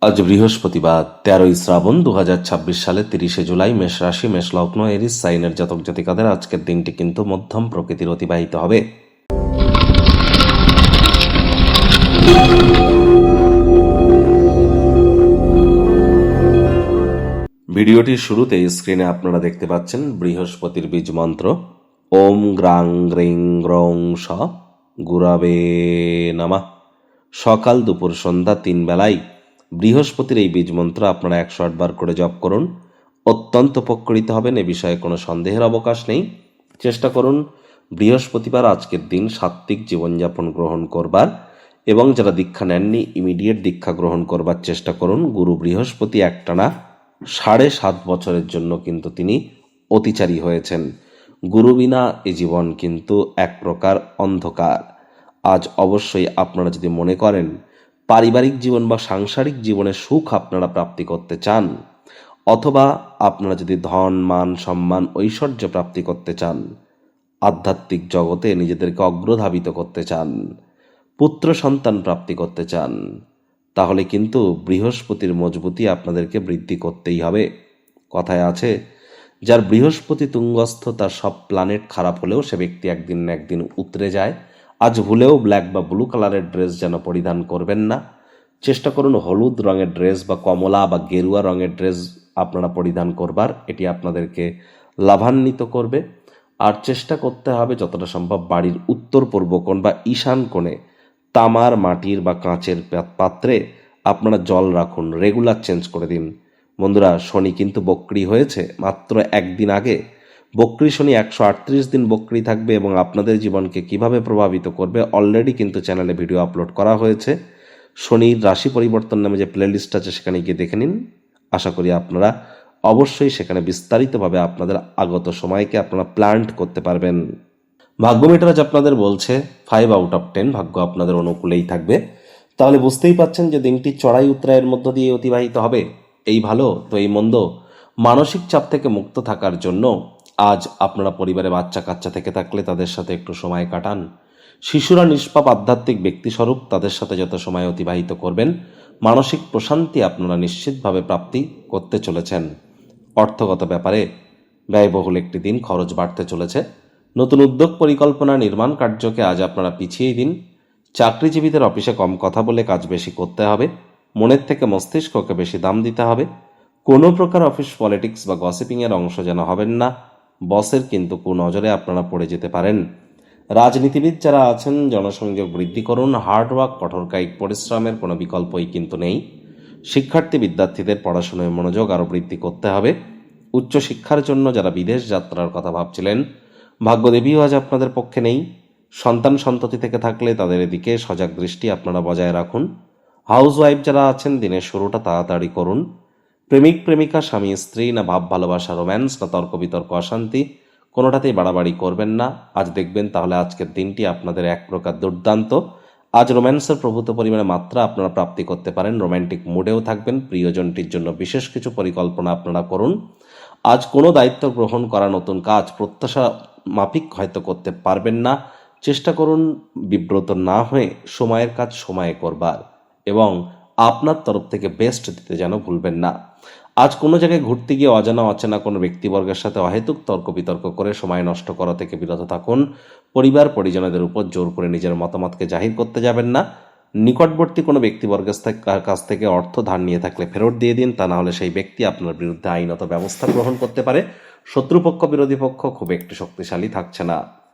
আজ বৃহস্পতিবার 13ই শ্রাবণ 2026 সালে 30শে জুলাই। মেষ রাশি, মেষ লগ্ন, এরিস সাইনের জাতক জাতিকাদের আজকের দিনটি কিন্তু মধ্যম প্রকৃতির অতিবাহিত হবে। ভিডিওটির শুরুতে স্ক্রিনে আপনারা দেখতে পাচ্ছেন বৃহস্পতির বীজ মন্ত্র ওম গ্রাং গ্রিং গ্রং স গুরাবে নমঃ। সকাল দুপুর সন্ধ্যা 3 বেলায় বৃহস্পতির এই বীজ মন্ত্র আপনারা 108 বার করে জপ করুন। অত্যন্ত উপকৃত হবেন, এ বিষয়ে কোনো সন্দেহের অবকাশ নেই। চেষ্টা করুন বৃহস্পতিবার আজকের দিন সাত্ত্বিক জীবনযাপন গ্রহণ করবার, এবং যারা দীক্ষা নেননি ইমিডিয়েট দীক্ষা গ্রহণ করবার চেষ্টা করুন। গুরু বৃহস্পতি একটানা 7.5 বছরের জন্য কিন্তু তিনি অতিচারী হয়েছেন। গুরু বিনা এ জীবন কিন্তু এক প্রকার অন্ধকার। আজ অবশ্যই আপনারা যদি মনে করেন পারিবারিক জীবন বা সাংসারিক জীবনে সুখ আপনারা প্রাপ্তি করতে চান, অথবা আপনারা যদি ধন মান সম্মান ঐশ্বর্য প্রাপ্তি করতে চান, আধ্যাত্মিক জগতে নিজেদেরকে অগ্রধাবিত করতে চান, পুত্র সন্তান প্রাপ্তি করতে চান, তাহলে কিন্তু বৃহস্পতির মজবুতি আপনাদেরকে বৃদ্ধি করতেই হবে। কথায় আছে, যার বৃহস্পতি তুঙ্গস্থ তার সব প্ল্যানেট খারাপ হলেও সে ব্যক্তি একদিন না একদিন উতরে যায়। আজ ভুলেও ব্ল্যাক বা ব্লু কালারের ড্রেস যেন পরিধান করবেন না। চেষ্টা করুন হলুদ রঙের ড্রেস বা কমলা বা গেরুয়া রঙের ড্রেস আপনারা পরিধান করবার, এটি আপনাদেরকে লাভান্বিত করবে। আর চেষ্টা করতে হবে যতটা সম্ভব বাড়ির উত্তর পূর্ব কোণ বা ঈশান কোণে তামার, মাটির বা কাঁচের পাত্রে আপনারা জল রাখুন, রেগুলার চেঞ্জ করে দিন। বন্ধুরা, শনি কিন্তু বক্রি হয়েছে মাত্র একদিন আগে। বক্রি শনি 138 দিন বক্রি থাকবে, এবং আপনাদের জীবনকে কিভাবে প্রভাবিত করবে অলরেডি কিন্তু চ্যানেলে ভিডিও আপলোড করা হয়েছে। শনির রাশি পরিবর্তন নামে যে প্লেলিস্ট আছে সেখানে গিয়ে দেখে নিন। আশা করি আপনারা অবশ্যই সেখানে বিস্তারিতভাবে আপনাদের আগত সময়কে আপনারা প্ল্যান্ট করতে পারবেন। ভাগ্য মিটার আজ আপনাদের বলছে 5 আউট অফ 10 ভাগ্য আপনাদের অনুকূলেই থাকবে। তাহলে বুঝতেই পাচ্ছেন যে দিনটি চড়াই উতরাইয়ের মধ্য দিয়ে অতিবাহিত হবে। এই ভালো তো এই মন্দ, মানসিক চাপ থেকে মুক্ত থাকার জন্য আজ আপনারা পরিবারে বাচ্চা কাচ্চা থেকে থাকলে তাদের সাথে একটু সময় কাটান। শিশুরা নিষ্পাপ আধ্যাত্মিক ব্যক্তিস্বরূপ, তাদের সাথে যত সময় অতিবাহিত করবেন মানসিক প্রশান্তি আপনারা নিশ্চিতভাবে প্রাপ্তি করতে চলেছেন। অর্থগত ব্যাপারে ব্যয়বহুল একটি দিন, খরচ বাড়তে চলেছে। নতুন উদ্যোগ পরিকল্পনা নির্মাণ কার্যকে আজ আপনারা পিছিয়ে দিন। চাকরিজীবীদের অফিসে কম কথা বলে কাজ বেশি করতে হবে। মনের থেকে মস্তিষ্ককে বেশি দাম দিতে হবে। কোনো প্রকার অফিস পলিটিক্স বা গসিপিংয়ের অংশ যেন হবেন না। বসের কিন্তু কুনজরে আপনারা পড়ে যেতে পারেন। রাজনীতিবিদ যারা আছেন জনসংযোগ বৃদ্ধি করুন। হার্ডওয়ার্ক, কঠোর কায়িক পরিশ্রমের কোনো বিকল্পই কিন্তু নেই। শিক্ষার্থী বিদ্যার্থীদের পড়াশোনায় মনোযোগ আরও বৃদ্ধি করতে হবে। উচ্চশিক্ষার জন্য যারা বিদেশ যাত্রার কথা ভাবছিলেন, ভাগ্যদেবীও আজ আপনাদের পক্ষে নেই। সন্তান সন্ততি থেকে থাকলে তাদের এদিকে সজাগ দৃষ্টি আপনারা বজায় রাখুন। হাউসওয়াইফ যারা আছেন দিনের শুরুটা তাড়াতাড়ি করুন। প্রেমিক প্রেমিকা, স্বামী স্ত্রী, না ভাব ভালোবাসা রোম্যান্স, না তর্ক বিতর্ক অশান্তি, কোনোটাতেই বাড়াবাড়ি করবেন না। আজ দেখবেন তাহলে আজকের দিনটি আপনাদের এক প্রকার দুর্দান্ত। আজ রোম্যান্সের প্রভূত পরিমাণে মাত্রা আপনারা প্রাপ্তি করতে পারেন। রোম্যান্টিক মুডেও থাকবেন। প্রিয়জনটির জন্য বিশেষ কিছু পরিকল্পনা আপনারা করুন। আজ কোনো দায়িত্ব গ্রহণ করা, নতুন কাজ প্রত্যাশা মাফিক হয়তো করতে পারবেন না। চেষ্টা করুন বিব্রত না হয়ে সময়ের কাজ সময়ে করবার, এবং আপনার তরফ থেকে বেস্ট দিতে যেন ভুলবেন না। আজ কোনো জায়গায় ঘুরতে গিয়ে অজানা অচেনা কোনো ব্যক্তিবর্গের সাথে অহেতুক তর্ক বিতর্ক করে সময় নষ্ট করা থেকে বিরত থাকুন। পরিবার পরিজনদের উপর জোর করে নিজের মতামতকে জাহির করতে যাবেন না। নিকটবর্তী কোনো ব্যক্তিবর্গের কাছ থেকে অর্থ ধার নিয়ে থাকলে ফেরত দিয়ে দিন, তা না হলে সেই ব্যক্তি আপনার বিরুদ্ধে আইনত ব্যবস্থা গ্রহণ করতে পারে। শত্রুপক্ষ বিরোধী পক্ষ খুব একটু শক্তিশালী থাকছে না।